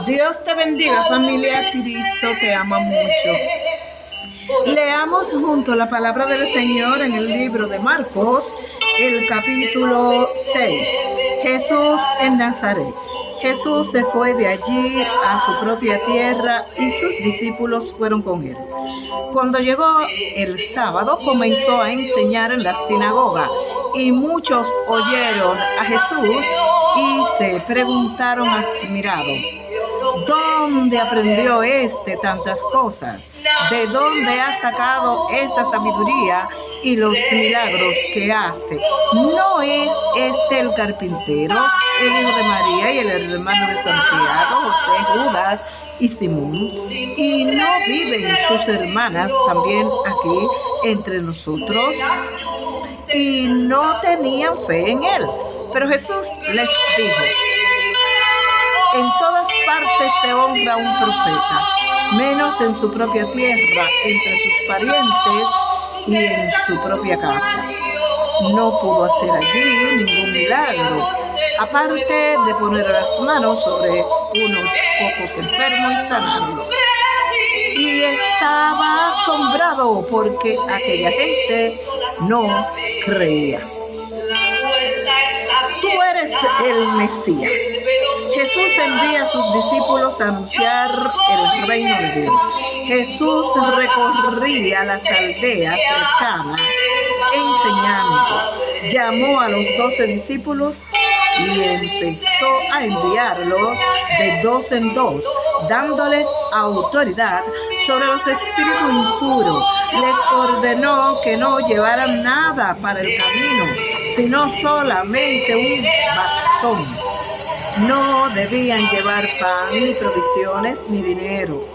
Dios te bendiga, familia. Cristo te ama mucho. Leamos junto la palabra del Señor en el libro de Marcos, el capítulo 6. Jesús en Nazaret. Jesús se fue de allí a su propia tierra y sus discípulos fueron con él. Cuando llegó el sábado, comenzó a enseñar en la sinagoga y muchos oyeron a Jesús y se preguntaron admirados: ¿dónde aprendió tantas cosas? ¿De dónde ha sacado esa sabiduría y los milagros que hace? ¿No es este el carpintero, el hijo de María y el hermano de Santiago, José, Judas y Simón? ¿Y no viven sus hermanas también aquí entre nosotros? Y no tenían fe en él. Pero Jesús les dijo: en todas partes se honra a un profeta, menos en su propia tierra, entre sus parientes y en su propia casa. No pudo hacer allí ningún milagro, aparte de poner las manos sobre unos pocos enfermos y sanarlos. Y estaba asombrado porque aquella gente no creía. Tú eres el Mesías. Jesús envía a sus discípulos a anunciar el reino de Dios. Jesús recorría las aldeas cercanas enseñando. Llamó a los 12 discípulos y empezó a enviarlos de 2 en 2, dándoles autoridad sobre los espíritus impuros. Les ordenó que no llevaran nada para el camino, sino solamente un bastón. No debían llevar pan, ni provisiones, ni dinero.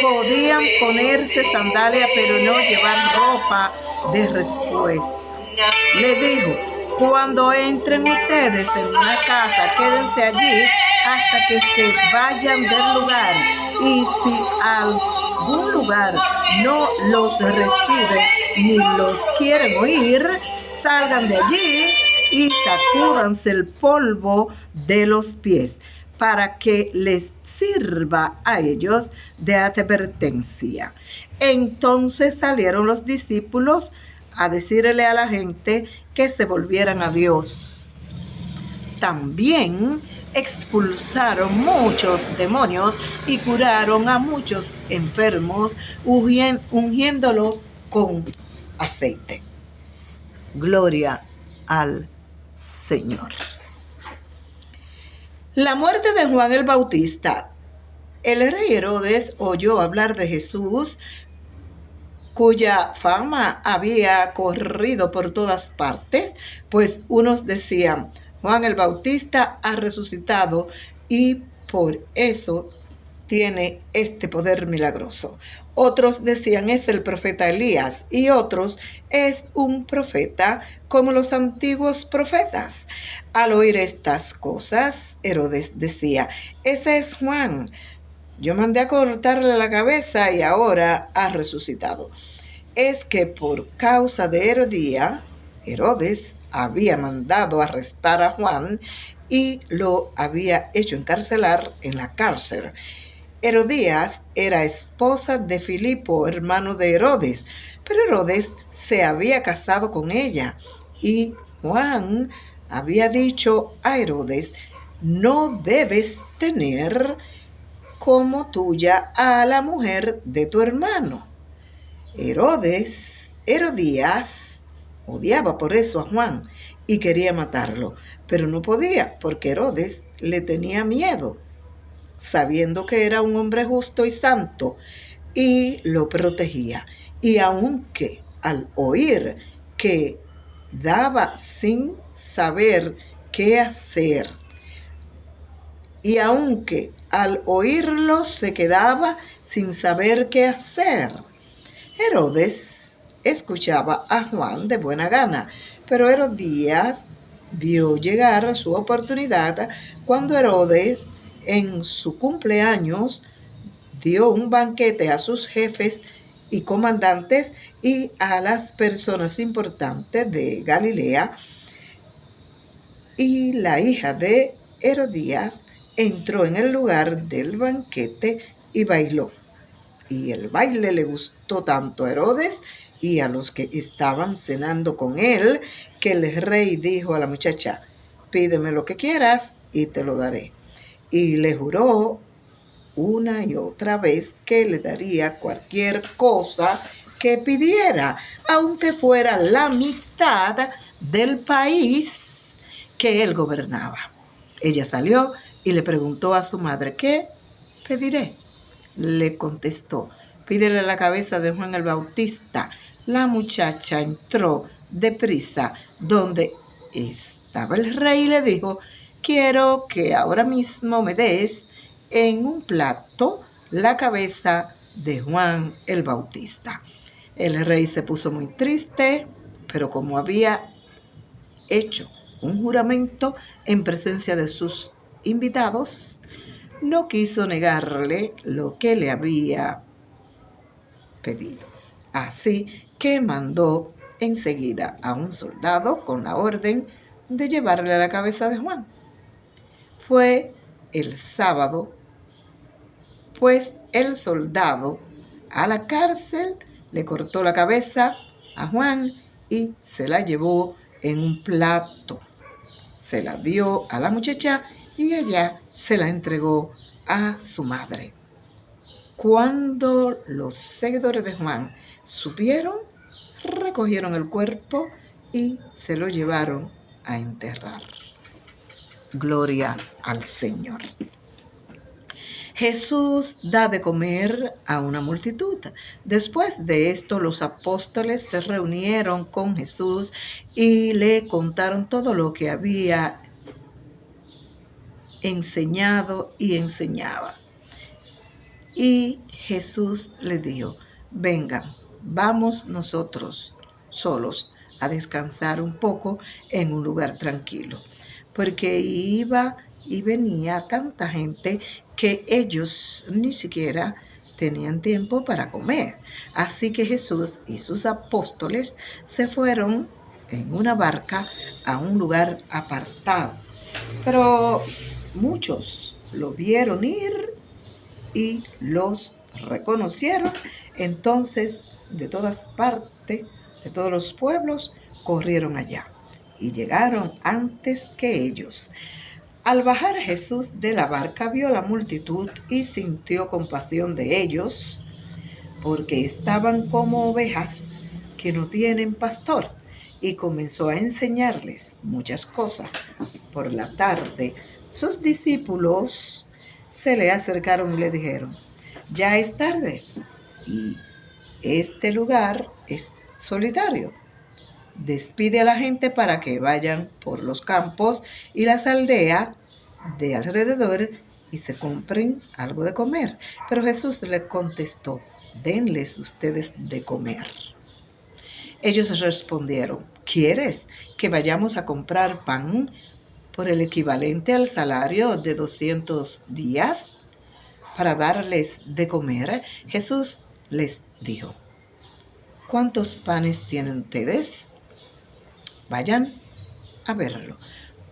Podían ponerse sandalias, pero no llevar ropa de repuesto. Le dijo: cuando entren ustedes en una casa, quédense allí hasta que se vayan del lugar. Y si algún lugar no los recibe ni los quieren oír, salgan de allí y sacúdanse el polvo de los pies, para que les sirva a ellos de advertencia. Entonces salieron los discípulos a decirle a la gente que se volvieran a Dios. También expulsaron muchos demonios y curaron a muchos enfermos, ungiéndolo con aceite. Gloria al Señor. La muerte de Juan el Bautista. El rey Herodes oyó hablar de Jesús, cuya fama había corrido por todas partes, pues unos decían: Juan el Bautista ha resucitado y por eso tiene este poder milagroso. Otros decían: es el profeta Elías, y otros: es un profeta como los antiguos profetas. Al oír estas cosas, Herodes decía: ese es Juan. Yo mandé a cortarle la cabeza y ahora ha resucitado. Es que por causa de Herodes había mandado arrestar a Juan y lo había hecho encarcelar en la cárcel. Herodías era esposa de Filipo, hermano de Herodes, pero Herodes se había casado con ella y Juan había dicho a Herodes: no debes tener como tuya a la mujer de tu hermano. Herodías odiaba por eso a Juan y quería matarlo, pero no podía porque Herodes le tenía miedo, sabiendo que era un hombre justo y santo, y lo protegía. Y aunque al oír que daba sin saber qué hacer, y aunque al oírlo se quedaba sin saber qué hacer, Herodes escuchaba a Juan de buena gana, pero Herodías vio llegar su oportunidad cuando Herodes, en su cumpleaños, dio un banquete a sus jefes y comandantes y a las personas importantes de Galilea, y la hija de Herodías entró en el lugar del banquete y bailó. Y el baile le gustó tanto a Herodes y a los que estaban cenando con él, que el rey dijo a la muchacha: pídeme lo que quieras y te lo daré. Y le juró una y otra vez que le daría cualquier cosa que pidiera, aunque fuera la mitad del país que él gobernaba. Ella salió y le preguntó a su madre: ¿qué pediré? Le contestó: pídele la cabeza de Juan el Bautista. La muchacha entró deprisa donde estaba el rey y le dijo: quiero que ahora mismo me des en un plato la cabeza de Juan el Bautista. El rey se puso muy triste, pero como había hecho un juramento en presencia de sus invitados, no quiso negarle lo que le había pedido. Así que mandó enseguida a un soldado con la orden de llevarle la cabeza de Juan. Fue el sábado, pues el soldado a la cárcel le cortó la cabeza a Juan y se la llevó en un plato. Se la dio a la muchacha y ella se la entregó a su madre. Cuando los seguidores de Juan supieron, recogieron el cuerpo y se lo llevaron a enterrar. Gloria al Señor. Jesús da de comer a una multitud. Después de esto, los apóstoles se reunieron con Jesús y le contaron todo lo que había enseñado y enseñaba. Y Jesús les dijo: vengan, vamos nosotros solos a descansar un poco en un lugar tranquilo, porque iba y venía tanta gente que ellos ni siquiera tenían tiempo para comer. Así que Jesús y sus apóstoles se fueron en una barca a un lugar apartado. Pero muchos lo vieron ir y los reconocieron. Entonces, de todas partes, de todos los pueblos, corrieron allá y llegaron antes que ellos. Al bajar Jesús de la barca, vio la multitud y sintió compasión de ellos, porque estaban como ovejas que no tienen pastor, y comenzó a enseñarles muchas cosas. Por la tarde, sus discípulos se le acercaron y le dijeron: ya es tarde y este lugar es solitario. Despide a la gente para que vayan por los campos y las aldeas de alrededor y se compren algo de comer. Pero Jesús le contestó: denles ustedes de comer. Ellos respondieron: ¿quieres que vayamos a comprar pan por el equivalente al salario de 200 días para darles de comer? Jesús les dijo: ¿cuántos panes tienen ustedes? Vayan a verlo.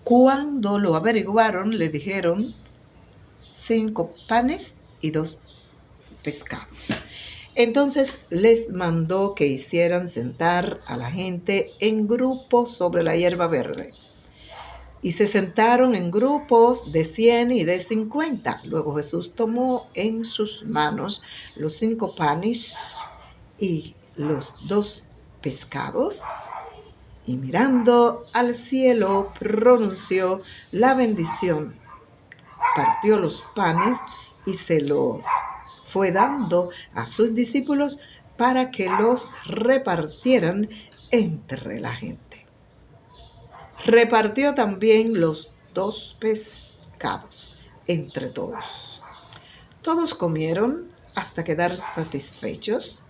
Cuando lo averiguaron, le dijeron: 5 panes y 2 pescados. Entonces les mandó que hicieran sentar a la gente en grupos sobre la hierba verde. Y se sentaron en grupos de 100 y de 50. Luego Jesús tomó en sus manos los 5 panes y los 2 pescados, y mirando al cielo pronunció la bendición, partió los panes y se los fue dando a sus discípulos para que los repartieran entre la gente. Repartió también los 2 pescados entre todos. Todos comieron hasta quedar satisfechos.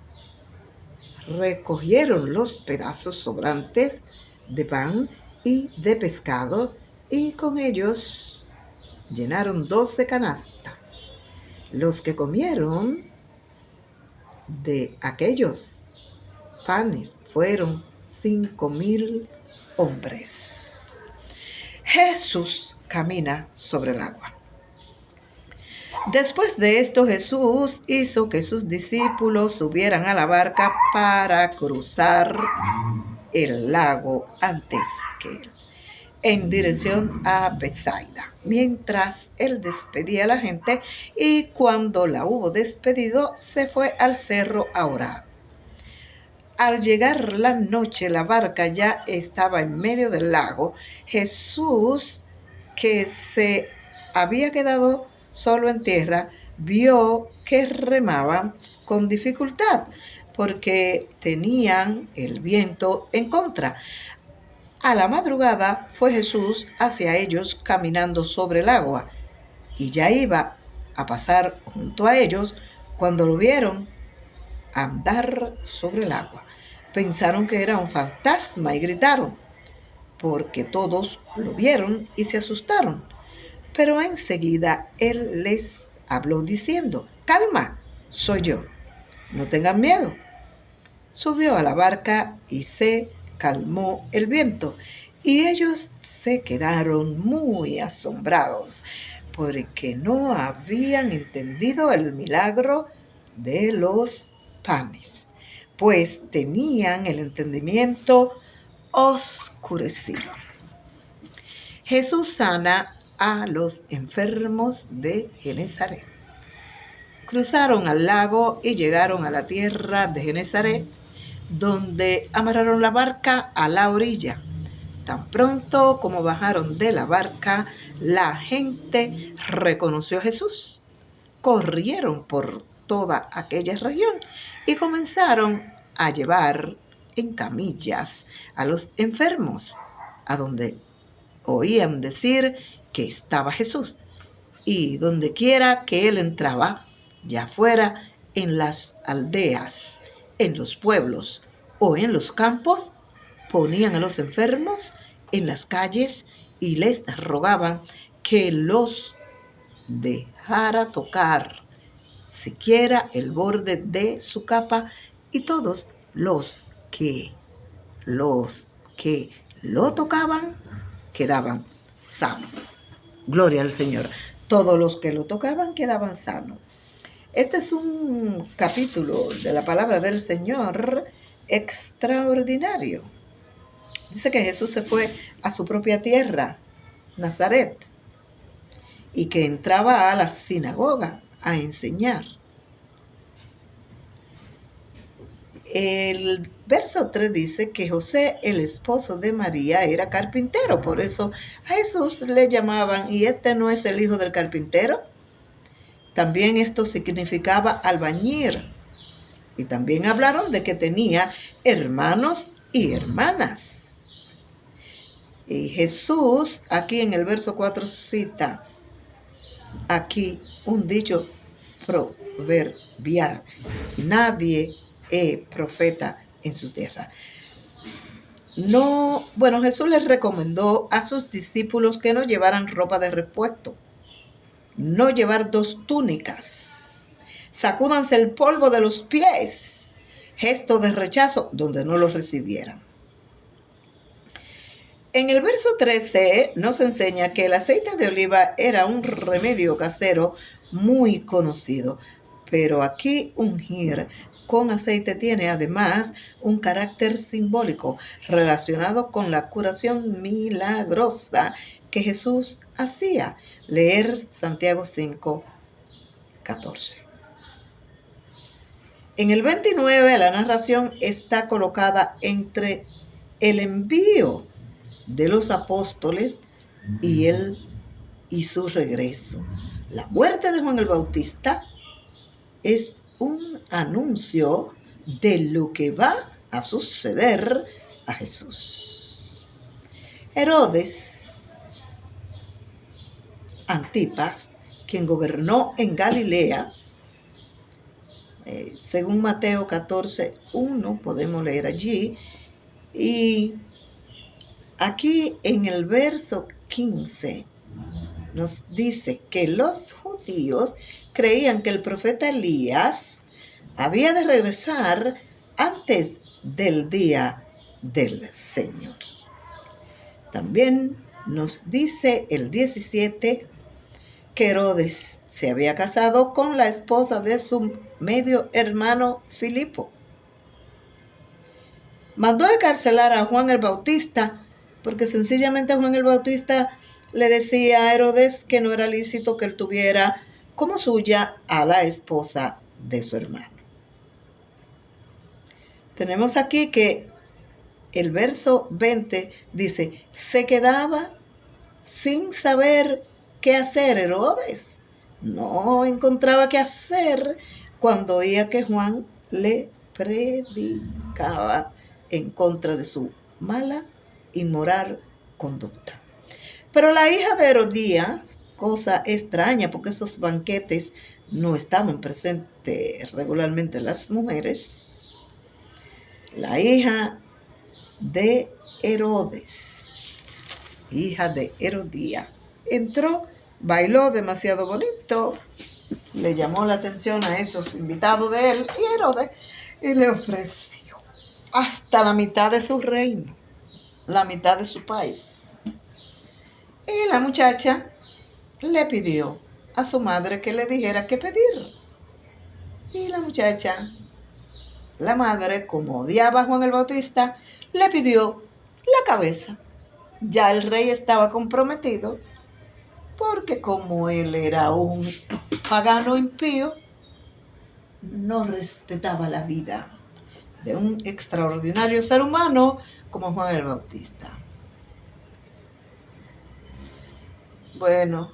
Recogieron los pedazos sobrantes de pan y de pescado y con ellos llenaron 12 canastas. Los que comieron de aquellos panes fueron 5,000 hombres. Jesús camina sobre el agua. Después de esto, Jesús hizo que sus discípulos subieran a la barca para cruzar el lago antes que él, en dirección a Betsaida, mientras él despedía a la gente, y cuando la hubo despedido, se fue al cerro a orar. Al llegar la noche, la barca ya estaba en medio del lago. Jesús, que se había quedado solo en tierra, vio que remaban con dificultad porque tenían el viento en contra. A la madrugada fue Jesús hacia ellos caminando sobre el agua, y ya iba a pasar junto a ellos cuando lo vieron andar sobre el agua. Pensaron que era un fantasma y gritaron, porque todos lo vieron y se asustaron. Pero enseguida él les habló diciendo: calma, soy yo, no tengan miedo. Subió a la barca y se calmó el viento, y ellos se quedaron muy asombrados porque no habían entendido el milagro de los panes, pues tenían el entendimiento oscurecido. Jesús sana a los enfermos de Genesaret. Cruzaron al lago y llegaron a la tierra de Genesaret, donde amarraron la barca a la orilla. Tan pronto como bajaron de la barca, la gente reconoció a Jesús. Corrieron por toda aquella región y comenzaron a llevar en camillas a los enfermos, a donde oían decir que estaba Jesús. Y donde quiera que él entraba, ya fuera en las aldeas, en los pueblos o en los campos, ponían a los enfermos en las calles y les rogaban que los dejara tocar siquiera el borde de su capa, y todos los que lo tocaban quedaban sanos. Gloria al Señor. Todos los que lo tocaban quedaban sanos. Este es un capítulo de la palabra del Señor extraordinario. Dice que Jesús se fue a su propia tierra, Nazaret, y que entraba a la sinagoga a enseñar. El verso 3 dice que José, el esposo de María, era carpintero. Por eso a Jesús le llamaban: ¿y este no es el hijo del carpintero? También esto significaba albañil. Y también hablaron de que tenía hermanos y hermanas. Y Jesús, aquí en el verso 4, cita aquí un dicho proverbial: nadie es profeta en su tierra. Jesús les recomendó a sus discípulos que no llevaran ropa de repuesto, no llevar 2 túnicas, sacúdanse el polvo de los pies, gesto de rechazo donde no los recibieran. En el verso 13 nos enseña que el aceite de oliva era un remedio casero muy conocido, pero aquí ungir con aceite tiene además un carácter simbólico relacionado con la curación milagrosa que Jesús hacía. Leer Santiago 5:14. En el 29 la narración está colocada entre el envío de los apóstoles y su regreso. La muerte de Juan el Bautista es un anuncio de lo que va a suceder a Jesús. Herodes Antipas, quien gobernó en Galilea, según Mateo 14:1, podemos leer allí, y aquí en el verso 15 nos dice que los judíos creían que el profeta Elías había de regresar antes del día del Señor. También nos dice el 17 que Herodes se había casado con la esposa de su medio hermano Filipo. Mandó a encarcelar a Juan el Bautista, porque sencillamente Juan el Bautista le decía a Herodes que no era lícito que él tuviera como suya a la esposa de su hermano. Tenemos aquí que el verso 20 dice, se quedaba sin saber qué hacer Herodes. No encontraba qué hacer cuando oía que Juan le predicaba en contra de su mala, inmoral conducta. Pero la hija de Herodías, cosa extraña porque esos banquetes no estaban presentes regularmente las mujeres, la hija de Herodes, hija de Herodía, entró, bailó demasiado bonito, le llamó la atención a esos invitados de él y Herodes y le ofreció hasta la mitad de su reino, la mitad de su país. Y la muchacha le pidió a su madre que le dijera qué pedir. Y la muchacha, la madre, como odiaba a Juan el Bautista, le pidió la cabeza. Ya el rey estaba comprometido, porque como él era un pagano impío, no respetaba la vida de un extraordinario ser humano como Juan el Bautista. Bueno,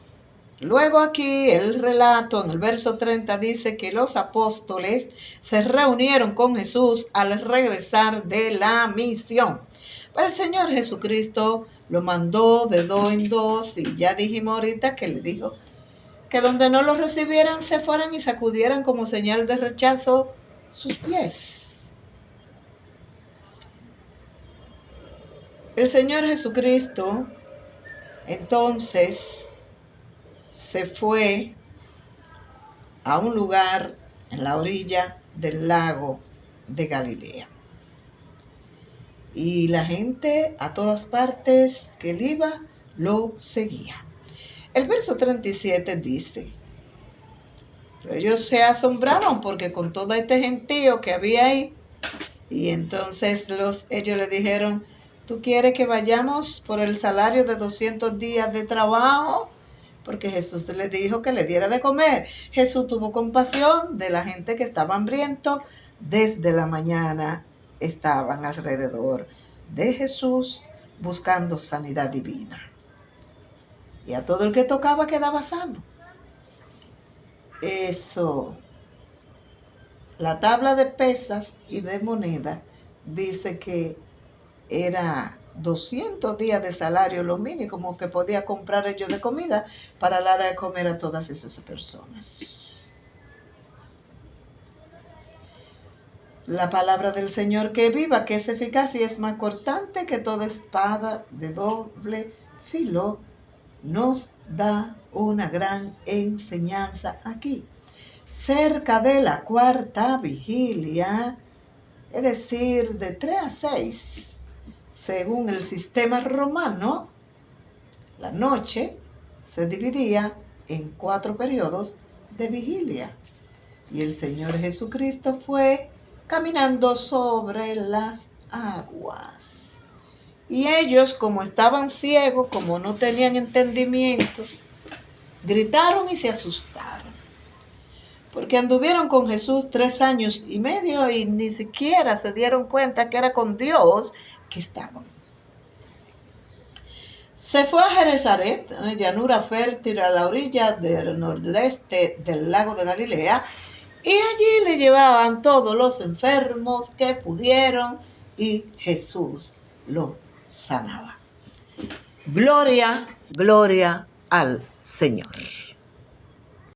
luego aquí el relato en el verso 30 dice que los apóstoles se reunieron con Jesús al regresar de la misión. Pero el Señor Jesucristo lo mandó de dos en dos y ya dijimos ahorita que le dijo que donde no lo recibieran se fueran y sacudieran como señal de rechazo sus pies. El Señor Jesucristo entonces se fue a un lugar en la orilla del lago de Galilea. Y la gente a todas partes que él iba lo seguía. El verso 37 dice, ellos se asombraron porque con todo este gentío que había ahí, y entonces ellos le dijeron, ¿tú quieres que vayamos por el salario de 200 días de trabajo? Porque Jesús le dijo que le diera de comer. Jesús tuvo compasión de la gente que estaba hambriento. Desde la mañana estaban alrededor de Jesús buscando sanidad divina. Y a todo el que tocaba quedaba sano. Eso. La tabla de pesas y de moneda dice que era 200 días de salario, lo mínimo que podía comprar ellos de comida para dar de comer a todas esas personas. La palabra del Señor que viva, que es eficaz y es más cortante que toda espada de doble filo, nos da una gran enseñanza aquí. Cerca de la cuarta vigilia, es decir, de 3 a 6, según el sistema romano, la noche se dividía en 4 periodos de vigilia. Y el Señor Jesucristo fue caminando sobre las aguas. Y ellos, como estaban ciegos, como no tenían entendimiento, gritaron y se asustaron. Porque anduvieron con Jesús 3 años y medio y ni siquiera se dieron cuenta que era con Dios que estaban. Se fue a Genesaret, en la llanura fértil a la orilla del nordeste del lago de Galilea, y allí le llevaban todos los enfermos que pudieron y Jesús lo sanaba. Gloria, gloria al Señor.